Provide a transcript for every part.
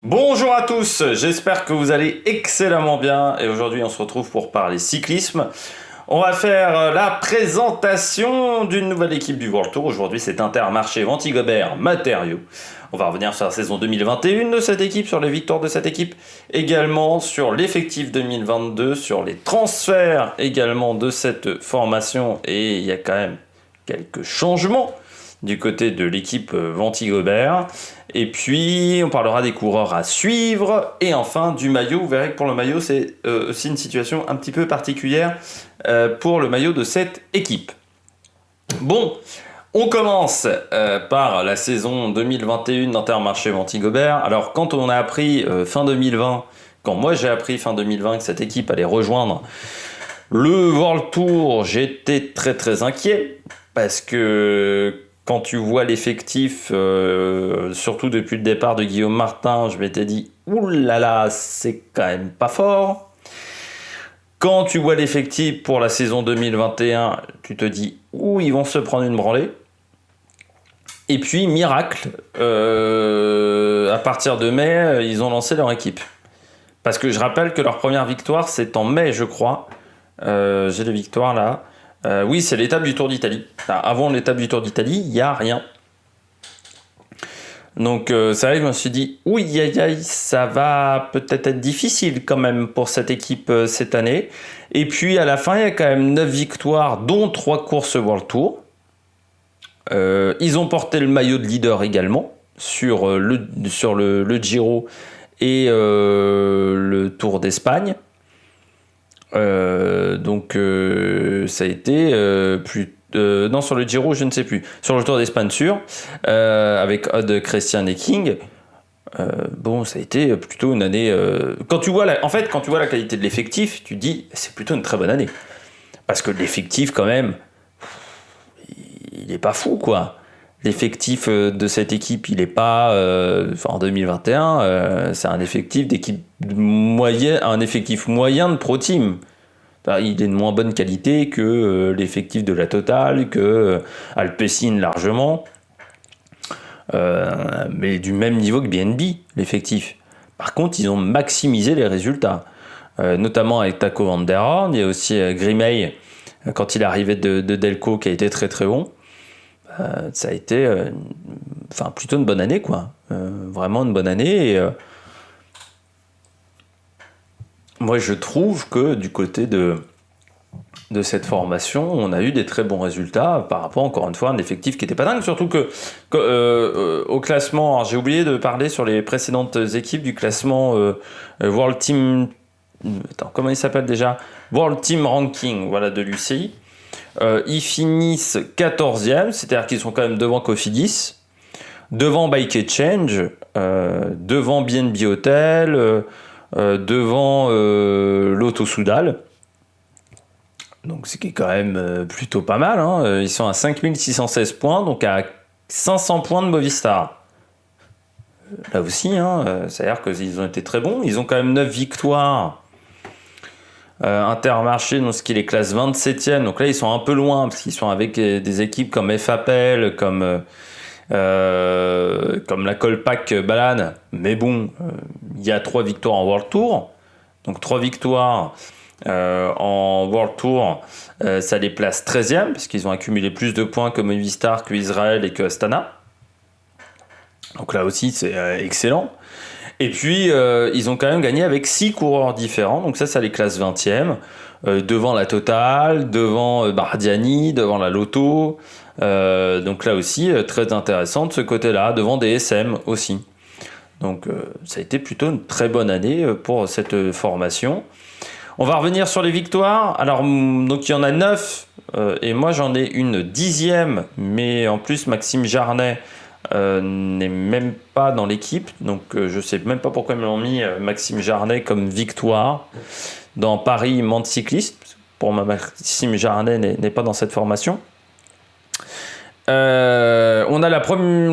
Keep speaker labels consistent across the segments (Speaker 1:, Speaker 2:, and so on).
Speaker 1: Bonjour à tous, j'espère que vous allez excellemment bien et aujourd'hui on se retrouve pour parler cyclisme. On va faire la présentation d'une nouvelle équipe du World Tour. Aujourd'hui c'est Intermarché Vantigobert Matériaux. On va revenir sur la saison 2021 de cette équipe, sur les victoires de cette équipe, également sur l'effectif 2022, sur les transferts également de cette formation et il y a quand même quelques changements du côté de l'équipe Vantigobert. Et puis, on parlera des coureurs à suivre. Et enfin, du maillot. Vous verrez que pour le maillot, c'est aussi une situation un petit peu particulière pour le maillot de cette équipe. Bon, on commence par la saison 2021 d'Intermarché Vantigobert. Alors, quand on a appris fin 2020, quand moi j'ai appris fin 2020 que cette équipe allait rejoindre le World Tour, j'étais très très inquiet. Parce que quand tu vois l'effectif, surtout depuis le départ de Guillaume Martin, je m'étais dit « Ouh là là, c'est quand même pas fort ». Quand tu vois l'effectif pour la saison 2021, tu te dis « Ouh, ils vont se prendre une branlée ». Et puis, miracle, à partir de mai, ils ont lancé leur équipe. Parce que je rappelle que leur première victoire, c'est en mai, je crois. J'ai les victoires là. Oui, c'est l'étape du Tour d'Italie. Avant l'étape du Tour d'Italie, il n'y a rien. Donc, c'est vrai que je me suis dit, oui, ça va peut-être être difficile quand même pour cette équipe cette année. Et puis, à la fin, il y a quand même 9 victoires, dont 3 courses World Tour. Ils ont porté le maillot de leader également sur le Giro et le Tour d'Espagne. Donc ça a été non, sur le Giro je ne sais plus, sur le Tour d'Espagne sûr, avec Odd Christian et King. Bon, ça a été plutôt une année quand tu vois la qualité de l'effectif, tu dis c'est plutôt une très bonne année parce que l'effectif quand même il est pas fou quoi. L'effectif de cette équipe, il est pas en 2021, c'est un effectif d'équipe moyenne, un effectif moyen de Pro Team. Il est de moins bonne qualité que l'effectif de la Total, que Alpecin largement, mais du même niveau que BNB, l'effectif. Par contre, ils ont maximisé les résultats, notamment avec Taco Van Der Horn. Il y a aussi Grimey, quand il est arrivé de Delco, qui a été très très bon. Ça a été plutôt une bonne année, quoi. Vraiment une bonne année. Et, moi, je trouve que du côté de cette formation, on a eu des très bons résultats par rapport, encore une fois, à un effectif qui n'était pas dingue. Surtout que au classement, j'ai oublié de parler sur les précédentes équipes du classement World Team... Attends, comment il s'appelle déjà ? World Team Ranking, voilà, de l'UCI. Ils finissent 14e, c'est-à-dire qu'ils sont quand même devant Cofidis, devant Bike Exchange, devant BNB Hotel, devant l'Auto Soudal. Donc c'est quand même plutôt pas mal. Hein. Ils sont à 5616 points, donc à 500 points de Movistar. Là aussi, c'est-à-dire qu'ils ont été très bons. Ils ont quand même 9 victoires. Intermarché, donc ce qui les classe 27e, donc là ils sont un peu loin parce qu'ils sont avec des équipes comme FAPL, comme la Colpac Balane, mais bon, il y a 3 victoires en World Tour, donc 3 victoires en World Tour, ça les place 13e parce qu'ils ont accumulé plus de points que Movistar, que Israël et que Astana, donc là aussi c'est excellent. Et puis, ils ont quand même gagné avec 6 coureurs différents. Donc ça les classe 20e. Devant la Total, devant Bardiani, devant la Lotto. Donc là aussi, très intéressant de ce côté-là. Devant des SM aussi. Donc ça a été plutôt une très bonne année pour cette formation. On va revenir sur les victoires. Alors, donc il y en a 9. Et moi, j'en ai une 10e. Mais en plus, Maxime Jarnet n'est même pas dans l'équipe, donc je sais même pas pourquoi ils m'ont mis Maxime Jarnet comme victoire dans Paris Mans Cycliste. Pour moi, Maxime Jarnet n'est pas dans cette formation. On a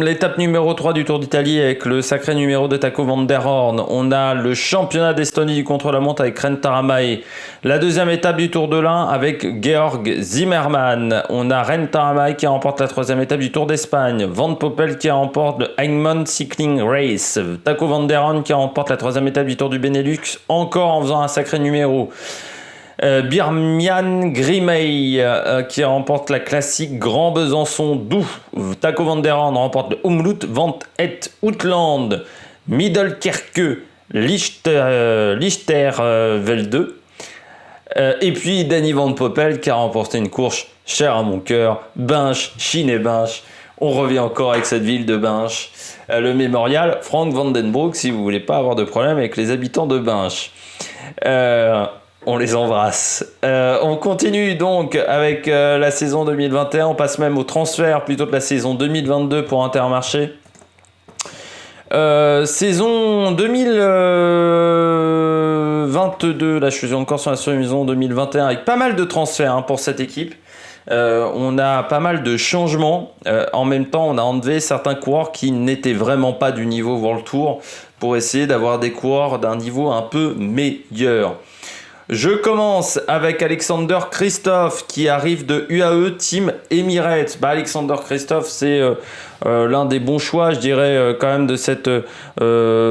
Speaker 1: l'étape numéro 3 du Tour d'Italie avec le sacré numéro de Taco van der Horn. On a le championnat d'Estonie du contre-la-montre avec Ren Taaramäe. La deuxième étape du Tour de l'Ain avec Georg Zimmermann. On a Ren Taaramäe qui remporte la troisième étape du Tour d'Espagne. Van Poppel qui remporte le Egmond Cycling Race. Taco van der Horn qui remporte la troisième étape du Tour du Benelux, encore en faisant un sacré numéro. Birmian Grimey qui remporte la classique Grand Besançon Doux. Taco van der Horn remporte le Umloot Van het Outland Middelkerke Lichtervelde. Et puis Danny Van Poppel qui a remporté une course chère à mon cœur, Binche, Chine et Binche. On revient encore avec cette ville de Binche, le mémorial Frank van den Broek, si vous voulez pas avoir de problème avec les habitants de Binche. On les embrasse. On continue donc avec la saison 2021. On passe même au transfert plutôt que la saison 2022 pour Intermarché. Saison 2022, là je suis encore sur la saison 2021 avec pas mal de transferts pour cette équipe. On a pas mal de changements. En même temps, on a enlevé certains coureurs qui n'étaient vraiment pas du niveau World Tour pour essayer d'avoir des coureurs d'un niveau un peu meilleur. Je commence avec Alexander Kristoff qui arrive de UAE Team Emirates. Alexander Kristoff, c'est l'un des bons choix, je dirais, quand même de cette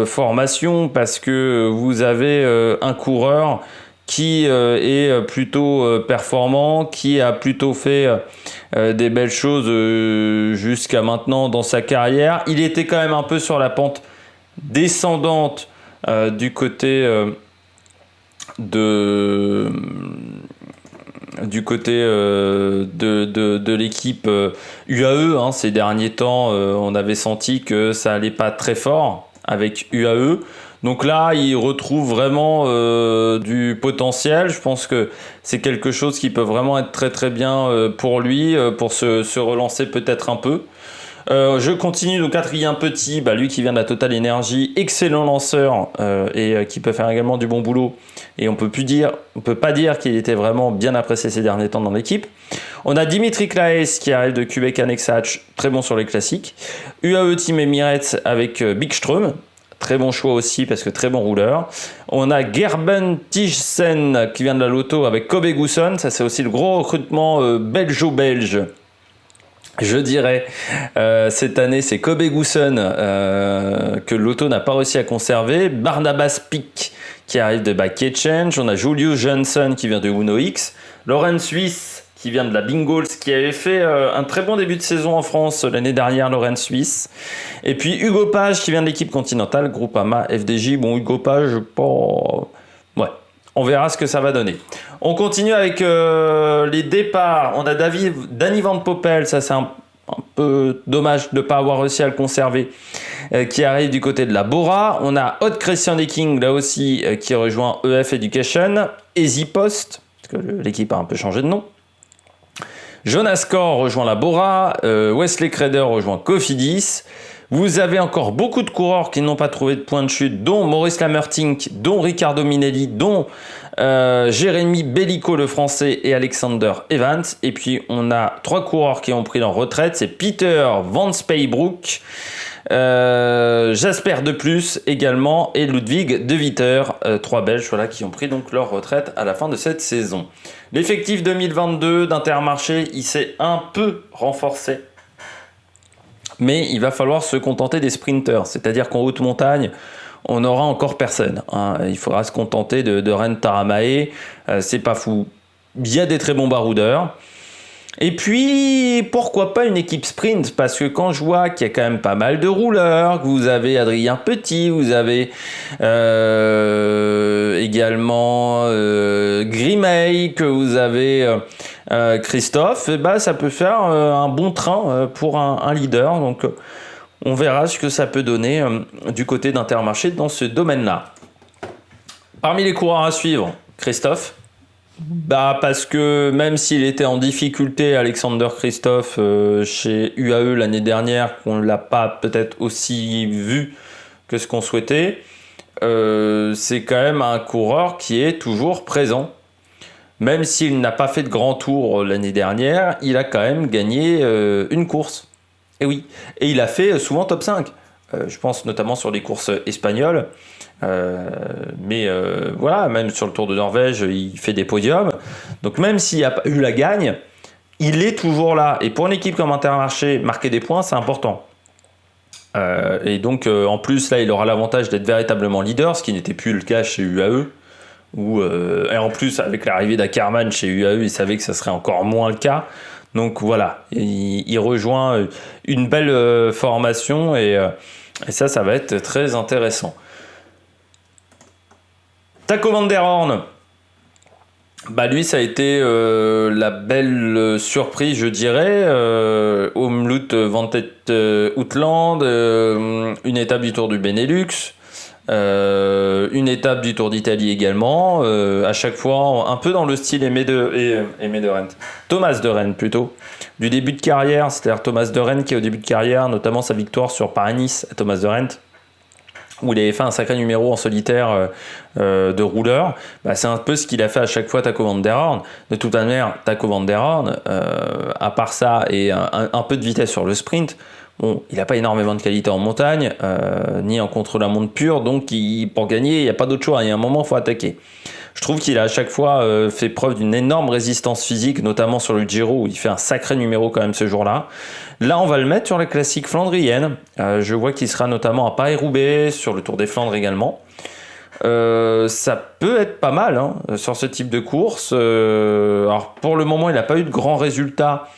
Speaker 1: formation parce que vous avez un coureur qui est plutôt performant, qui a plutôt fait des belles choses jusqu'à maintenant dans sa carrière. Il était quand même un peu sur la pente descendante du côté... de l'équipe UAE. Ces derniers temps, on avait senti que ça allait pas très fort avec UAE. Donc là, il retrouve vraiment du potentiel. Je pense que c'est quelque chose qui peut vraiment être très très bien pour lui, pour se relancer peut-être un peu. Je continue donc Adrien Petit, lui qui vient de la Total Energy, excellent lanceur et qui peut faire également du bon boulot. Et on peut pas dire qu'il était vraiment bien apprécié ces derniers temps dans l'équipe. On a Dimitri Claes qui arrive de Quebec Annexatch, très bon sur les classiques. UAE Team Emirates avec Bikström, très bon choix aussi parce que très bon rouleur. On a Gerben Tijsen qui vient de la Lotto avec Kobe Gusson, ça c'est aussi le gros recrutement belge. Je dirais, cette année, c'est Kobe Gusson que Lotto n'a pas réussi à conserver. Barnabas Pick qui arrive de Bike-Change. On a Julius Johnson qui vient de Uno X. Laurent Suisse qui vient de la Bingals, qui avait fait un très bon début de saison en France l'année dernière, Laurent Suisse. Et puis Hugo Page qui vient de l'équipe continentale, Groupama FDJ. Bon, Hugo Page, pas... Ouais. On verra ce que ça va donner. On continue avec les départs. On a Danny Van Poppel, ça c'est un peu dommage de ne pas avoir réussi à le conserver, qui arrive du côté de la Bora. On a Odd Christian King, là aussi, qui rejoint EF Education. Easy Post, parce que l'équipe a un peu changé de nom. Jonas Corr rejoint la Bora. Wesley Creder rejoint Cofidis. Vous avez encore beaucoup de coureurs qui n'ont pas trouvé de point de chute, dont Maurice Lamertink, dont Riccardo Minelli, dont Jérémy Bellico le français et Alexander Evans. Et puis on a 3 coureurs qui ont pris leur retraite, c'est Peter Van Speybroek, Jasper De Plus également et Ludwig De Viter, 3 Belges qui ont pris donc leur retraite à la fin de cette saison. L'effectif 2022 d'Intermarché, il s'est un peu renforcé. Mais il va falloir se contenter des sprinters, c'est-à-dire qu'en haute montagne, on n'aura encore personne. Il faudra se contenter de Ren Taaramäe, c'est pas fou. Il y a des très bons baroudeurs. Et puis, pourquoi pas une équipe sprint? Parce que quand je vois qu'il y a quand même pas mal de rouleurs, que vous avez Adrien Petit, vous avez également Grimey, que vous avez Kristoff, ça peut faire un bon train pour un leader. Donc, on verra ce que ça peut donner du côté d'Intermarché dans ce domaine-là. Parmi les coureurs à suivre, Kristoff. Parce que même s'il était en difficulté, Alexander Kristoff, chez UAE l'année dernière, qu'on ne l'a pas peut-être aussi vu que ce qu'on souhaitait, c'est quand même un coureur qui est toujours présent. Même s'il n'a pas fait de grand tour l'année dernière, il a quand même gagné une course. Et oui, et il a fait souvent top 5. Je pense notamment sur les courses espagnoles. Mais voilà, même sur le Tour de Norvège, il fait des podiums. Donc même s'il n'y a pas eu la gagne, il est toujours là. Et pour une équipe comme Intermarché, marquer des points, c'est important. Et donc en plus, là, il aura l'avantage d'être véritablement leader, ce qui n'était plus le cas chez UAE. Et en plus, avec l'arrivée d'Ackermann chez UAE, il savait que ça serait encore moins le cas. Donc voilà, il rejoint une belle formation et ça va être très intéressant. Taco van der Horn, bah lui ça a été la belle surprise je dirais, Omloop Vantet Outland, une étape du Tour du Benelux, une étape du Tour d'Italie également, à chaque fois un peu dans le style Aimé de Rennes, Thomas de Rennes plutôt, du début de carrière, c'est-à-dire Thomas de Rennes qui est au début de carrière, notamment sa victoire sur Paris-Nice à Thomas de Rennes, où il avait fait un sacré numéro en solitaire de rouleur. Bah, c'est un peu ce qu'il a fait à chaque fois Taco van der Horn. De toute manière, Taco van der Horn, à part ça et un peu de vitesse sur le sprint, bon, il n'a pas énormément de qualité en montagne, ni en contre-la-montre pure, donc pour gagner, il n'y a pas d'autre choix. Il y a un moment, il faut attaquer. Je trouve qu'il a à chaque fois fait preuve d'une énorme résistance physique, notamment sur le Giro, où il fait un sacré numéro quand même ce jour-là. Là, on va le mettre sur la classique flandrienne. Je vois qu'il sera notamment à Paris-Roubaix, sur le Tour des Flandres également. Ça peut être pas mal hein, sur ce type de course. Alors pour le moment, il n'a pas eu de grands résultats.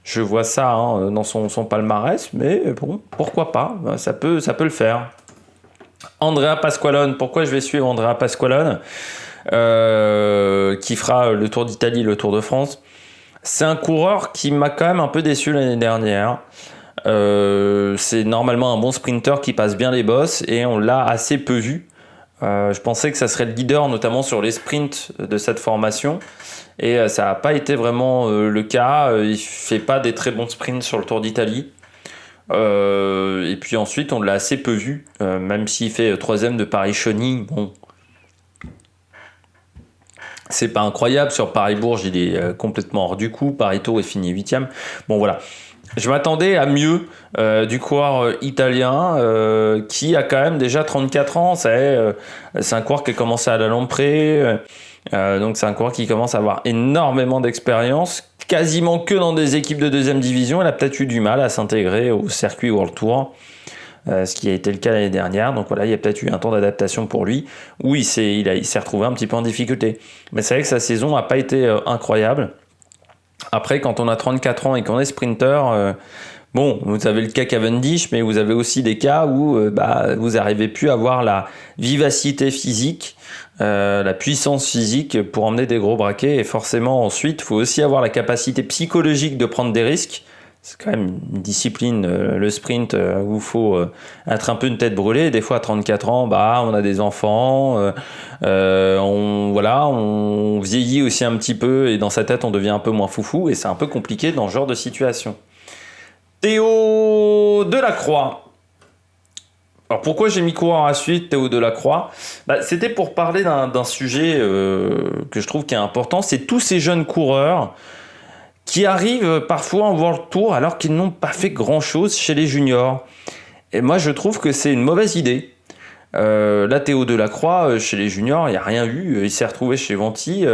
Speaker 1: Je vois ça hein, dans son palmarès, mais bon, pourquoi pas, ça peut le faire. Andrea Pasqualone, pourquoi je vais suivre Andrea Pasqualone qui fera le Tour d'Italie, le Tour de France. C'est un coureur qui m'a quand même un peu déçu l'année dernière. C'est normalement un bon sprinter qui passe bien les bosses et on l'a assez peu vu. Je pensais que ça serait le leader notamment sur les sprints de cette formation et ça n'a pas été vraiment le cas. Il fait pas des très bons sprints sur le Tour d'Italie. Et puis ensuite on l'a assez peu vu, même s'il fait 3ème de Paris-Chauny. Bon, c'est pas incroyable. Sur Paris-Bourges, il est complètement hors du coup. Paris-Tours, il finit 8ème. Bon, voilà. Je m'attendais à mieux du coureur italien qui a quand même déjà 34 ans. C'est un coureur qui a commencé à la Lamprey. Donc, c'est un coureur qui commence à avoir énormément d'expérience. Quasiment que dans des équipes de 2e division. Il a peut-être eu du mal à s'intégrer au circuit World Tour. Ce qui a été le cas l'année dernière. Donc voilà, il y a peut-être eu un temps d'adaptation pour lui, où il s'est retrouvé un petit peu en difficulté. Mais c'est vrai que sa saison n'a pas été incroyable. Après, quand on a 34 ans et qu'on est sprinter, bon, vous avez le cas Cavendish, mais vous avez aussi des cas où vous n'arrivez plus à avoir la vivacité physique, la puissance physique pour emmener des gros braquets. Et forcément, ensuite, il faut aussi avoir la capacité psychologique de prendre des risques. C'est quand même une discipline, le sprint, où il faut être un peu une tête brûlée. Des fois, à 34 ans, on a des enfants, on vieillit aussi un petit peu et dans sa tête, on devient un peu moins foufou et c'est un peu compliqué dans ce genre de situation. Théo Delacroix. Alors pourquoi j'ai mis coureur à suite, Théo Delacroix ? C'était pour parler d'un sujet que je trouve qui est important. C'est tous ces jeunes coureurs qui arrivent parfois en World Tour alors qu'ils n'ont pas fait grand-chose chez les juniors. Et moi, je trouve que c'est une mauvaise idée. Là, Théo Delacroix, chez les juniors, il n'y a rien eu. Il s'est retrouvé chez Venti.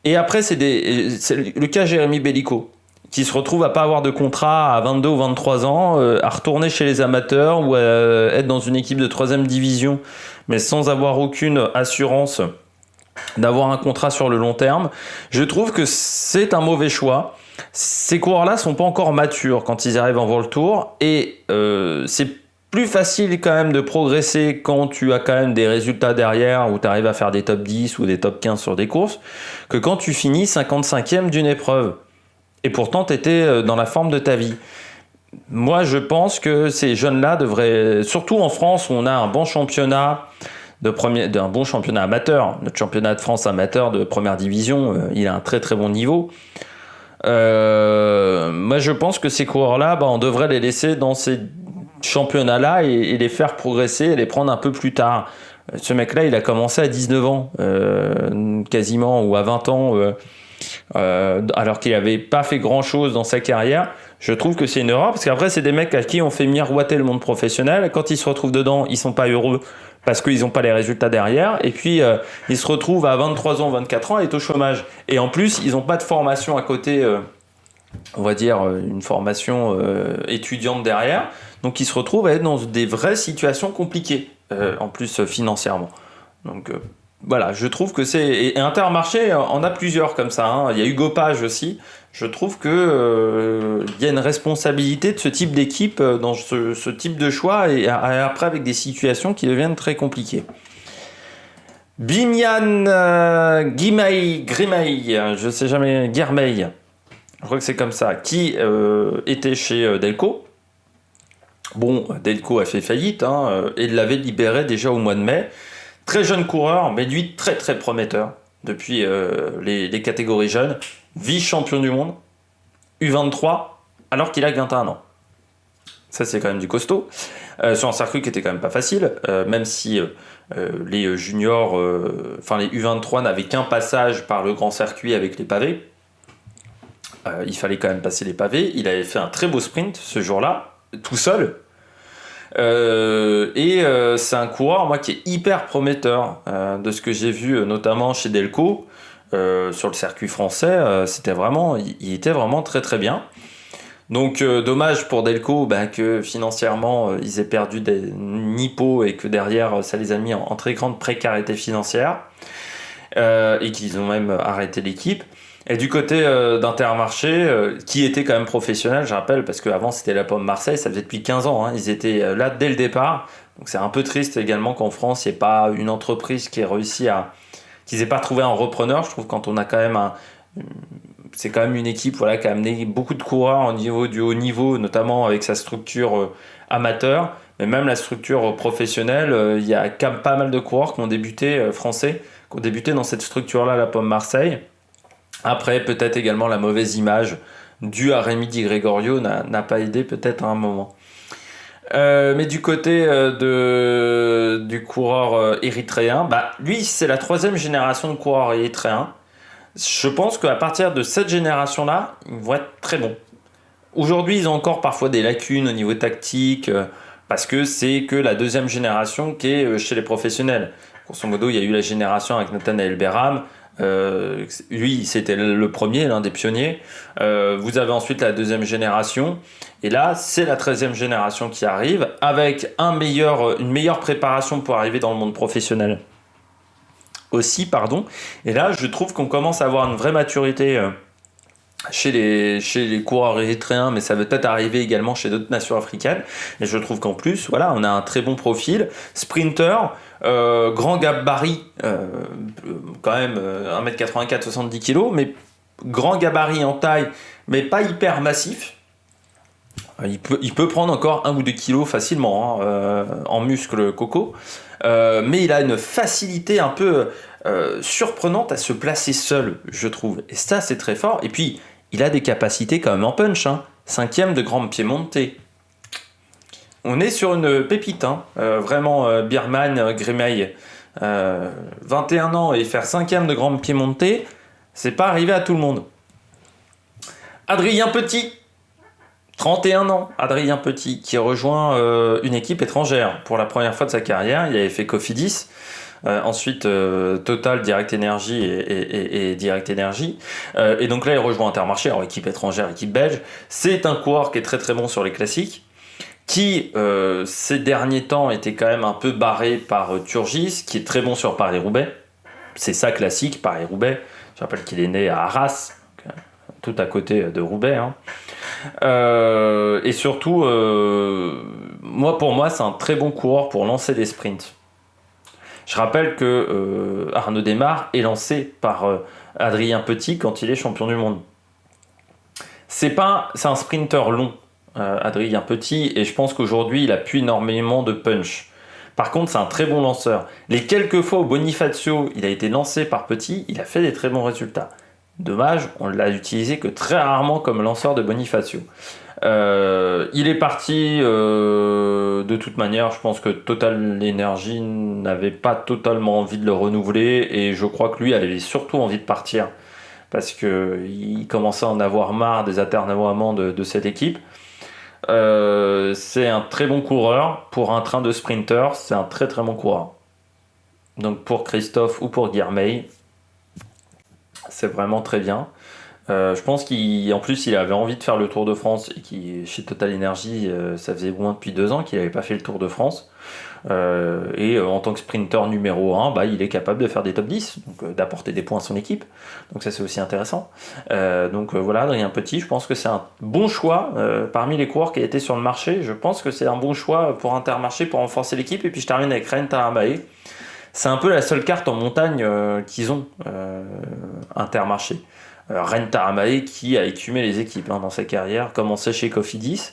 Speaker 1: Et après, c'est le cas Jérémy Bellico, qui se retrouve à pas avoir de contrat à 22 ou 23 ans, à retourner chez les amateurs ou à être dans une équipe de 3e division, mais sans avoir aucune assurance d'avoir un contrat sur le long terme. Je trouve que c'est un mauvais choix. Ces coureurs-là sont pas encore matures quand ils arrivent en World Tour et c'est plus facile quand même de progresser quand tu as quand même des résultats derrière où tu arrives à faire des top 10 ou des top 15 sur des courses que quand tu finis 55e d'une épreuve. Et pourtant, tu étais dans la forme de ta vie. Moi, je pense que ces jeunes-là devraient, surtout en France où on a un bon championnat, d'un bon championnat amateur, notre championnat de France amateur de première division, il a un très très bon niveau. Moi je pense que ces coureurs-là, on devrait les laisser dans ces championnats-là et les faire progresser et les prendre un peu plus tard. Ce mec-là, il a commencé à 19 ans, quasiment, ou à 20 ans, alors qu'il n'avait pas fait grand-chose dans sa carrière. Je trouve que c'est une erreur, parce qu'après, c'est des mecs à qui on fait miroiter le monde professionnel. Quand ils se retrouvent dedans, ils sont pas heureux, parce qu'ils n'ont pas les résultats derrière. Et puis, ils se retrouvent à 23 ans, 24 ans, à être au chômage. Et en plus, ils n'ont pas de formation à côté, on va dire, une formation étudiante derrière. Donc, ils se retrouvent à être dans des vraies situations compliquées, en plus financièrement. Donc, voilà, je trouve que c'est... Et Intermarché en a plusieurs comme ça, hein. Il y a Hugo Page aussi. Je trouve que y a une responsabilité de ce type d'équipe dans ce type de choix et après avec des situations qui deviennent très compliquées. Bimian Grimay, je sais jamais, Guermey, je crois que c'est comme ça, qui était chez Delco. Bon, Delco a fait faillite et l'avait libéré déjà au mois de mai. Très jeune coureur, mais lui très très prometteur depuis les catégories jeunes. Vice-champion du monde, U23, alors qu'il a 21 ans. Ça, c'est quand même du costaud. Sur un circuit qui était quand même pas facile, même si les juniors, les U23 n'avaient qu'un passage par le grand circuit avec les pavés. Il fallait quand même passer les pavés. Il avait fait un très beau sprint ce jour-là, tout seul. C'est un coureur, moi, qui est hyper prometteur de ce que j'ai vu, notamment chez Delco. Sur le circuit français, il était vraiment très très bien. Donc dommage pour Delco que financièrement ils aient perdu des Nippo et que derrière ça les a mis en très grande précarité financière et qu'ils ont même arrêté l'équipe. Et du côté d'Intermarché, qui était quand même professionnel, je rappelle, parce qu'avant c'était la Pomme Marseille, ça faisait depuis 15 ans, ils étaient là dès le départ. Donc c'est un peu triste également qu'en France il n'y ait pas une entreprise qui ait réussi qu'ils n'aient pas trouvé un repreneur. Je trouve quand on a quand même c'est quand même une équipe qui a amené beaucoup de coureurs au niveau du haut niveau, notamment avec sa structure amateur, mais même la structure professionnelle. Il y a quand même pas mal de coureurs qui ont débuté, français, qui ont débuté dans cette structure-là, la Pomme Marseille. Après, peut-être également la mauvaise image due à Rémi Di Gregorio n'a pas aidé peut-être à un moment. Mais du côté du coureur érythréen, lui c'est la 3e génération de coureurs érythréens. Je pense qu'à partir de cette génération-là, ils vont être très bons. Aujourd'hui, ils ont encore parfois des lacunes au niveau tactique, parce que c'est que la 2e génération qui est chez les professionnels. Grosso modo, il y a eu la génération avec Nathanaël Berham. Lui, c'était le premier, l'un des pionniers. Vous avez ensuite la 2e génération. Et là, c'est la 13e génération qui arrive avec une meilleure préparation pour arriver dans le monde professionnel aussi, pardon. Et là, je trouve qu'on commence à avoir une vraie maturité chez les coureurs érythréens, mais ça va peut-être arriver également chez d'autres nations africaines. Et je trouve qu'en plus, voilà, on a un très bon profil. Sprinter, grand gabarit, quand même 1m84, 70 kg, mais grand gabarit en taille, mais pas hyper massif. Il peut prendre encore 1 ou 2 kilos facilement en muscle coco, mais il a une facilité un peu surprenante à se placer seul, je trouve. Et ça, c'est très fort. Et puis, il a des capacités quand même en punch. 5e de Grand Piemonte. On est sur une pépite, vraiment, Birman Grimay. 21 ans et faire 5e de Grand Piemonte, c'est pas arrivé à tout le monde. Adrien Petit. 31 ans, Adrien Petit, qui rejoint une équipe étrangère pour la première fois de sa carrière. Il avait fait Cofidis, ensuite Total, Direct Energy et Direct Energy. Et donc là, il rejoint Intermarché, alors équipe étrangère, équipe belge. C'est un coureur qui est très très bon sur les classiques, qui ces derniers temps était quand même un peu barré par Turgis, qui est très bon sur Paris-Roubaix. C'est ça classique, Paris-Roubaix. Je rappelle qu'il est né à Arras, tout à côté de Roubaix. Et surtout, pour moi, c'est un très bon coureur pour lancer des sprints. Je rappelle que Arnaud Démare est lancé par Adrien Petit quand il est champion du monde. C'est un sprinter long, Adrien Petit, et je pense qu'aujourd'hui, il a plus énormément de punch. Par contre, c'est un très bon lanceur. Les quelques fois où Bonifacio il a été lancé par Petit, il a fait des très bons résultats. Dommage, on l'a utilisé que très rarement comme lanceur de Bonifacio. Il est parti de toute manière. Je pense que Total Energy n'avait pas totalement envie de le renouveler et je crois que lui elle avait surtout envie de partir parce qu'il commençait à en avoir marre des atermoiements de cette équipe. C'est un très bon coureur pour un train de sprinter, c'est un très très bon coureur. Donc pour Christophe ou pour Guilherme, c'est vraiment très bien. Je pense qu'en plus il avait envie de faire le Tour de France et chez Total Energy ça faisait moins depuis 2 ans qu'il n'avait pas fait le Tour de France. En tant que sprinter numéro 1, il est capable de faire des top 10, donc d'apporter des points à son équipe. Donc ça c'est aussi intéressant. Voilà, Adrien Petit, je pense que c'est un bon choix parmi les coureurs qui étaient sur le marché. Je pense que c'est un bon choix pour Intermarché pour renforcer l'équipe. Et puis je termine avec Ren Taramae. C'est un peu la seule carte en montagne qu'ils ont, Intermarché. Ren Taramae qui a écumé les équipes dans sa carrière, commencé chez Cofidis,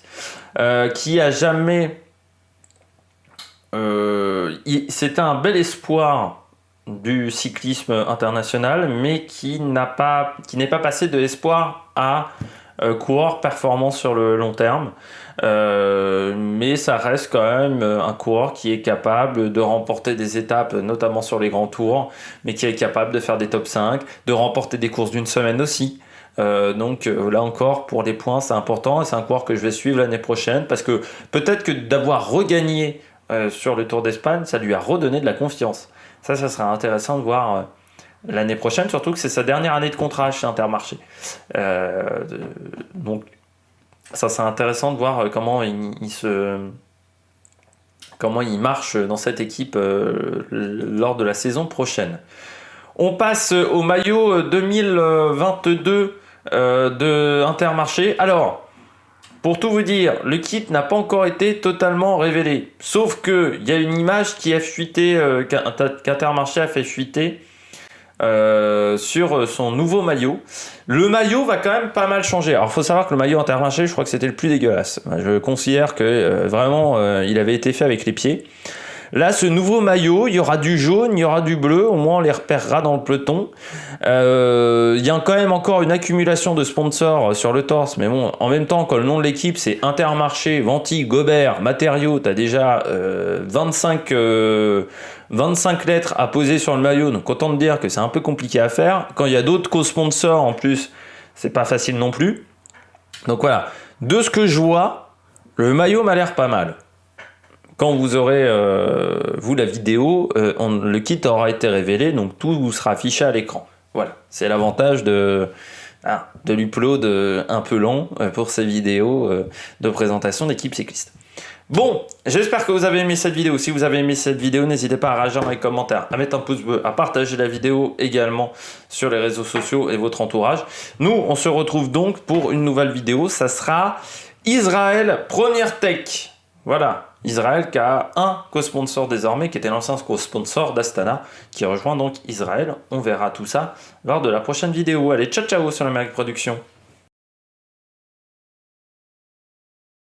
Speaker 1: qui a jamais... c'était un bel espoir du cyclisme international, mais qui n'est pas passé de espoir à coureur performant sur le long terme. Mais ça reste quand même un coureur qui est capable de remporter des étapes, notamment sur les grands tours, mais qui est capable de faire des top 5, de remporter des courses d'une semaine aussi. Là encore, pour les points, c'est important et c'est un coureur que je vais suivre l'année prochaine parce que peut-être que d'avoir regagné sur le Tour d'Espagne, ça lui a redonné de la confiance. Ça serait intéressant de voir l'année prochaine, surtout que c'est sa dernière année de contrat chez Intermarché. Donc ça serait intéressant de voir comment il marche dans cette équipe lors de la saison prochaine. On passe au maillot 2022 de Intermarché. Alors, pour tout vous dire, le kit n'a pas encore été totalement révélé. Sauf qu'il y a une image qui a fuité, qu'Intermarché a fait fuiter sur son nouveau maillot. Le maillot va quand même pas mal changer. Alors il faut savoir que le maillot Intermarché, je crois que c'était le plus dégueulasse. Je considère que vraiment il avait été fait avec les pieds. Là, ce nouveau maillot, il y aura du jaune, il y aura du bleu, au moins on les repérera dans le peloton. Il y a quand même encore une accumulation de sponsors sur le torse, mais bon, en même temps, quand le nom de l'équipe c'est Intermarché, Venti, Gobert, Matériaux, t'as déjà 25 lettres à poser sur le maillot, donc autant te dire que c'est un peu compliqué à faire. Quand il y a d'autres co-sponsors en plus, c'est pas facile non plus. Donc voilà, de ce que je vois, le maillot m'a l'air pas mal. Quand vous aurez vous la vidéo, le kit aura été révélé, donc tout vous sera affiché à l'écran. Voilà, c'est l'avantage de l'upload un peu long pour ces vidéos de présentation d'équipes cyclistes. Bon, j'espère que vous avez aimé cette vidéo. Si vous avez aimé cette vidéo, n'hésitez pas à réagir dans les commentaires, à mettre un pouce bleu, à partager la vidéo également sur les réseaux sociaux et votre entourage. Nous, on se retrouve donc pour une nouvelle vidéo. Ça sera Israël Première Tech. Voilà. Israël qui a un co-sponsor désormais, qui était l'ancien co-sponsor d'Astana, qui rejoint donc Israël. On verra tout ça lors de la prochaine vidéo. Allez, ciao ciao sur l'Amérique Production.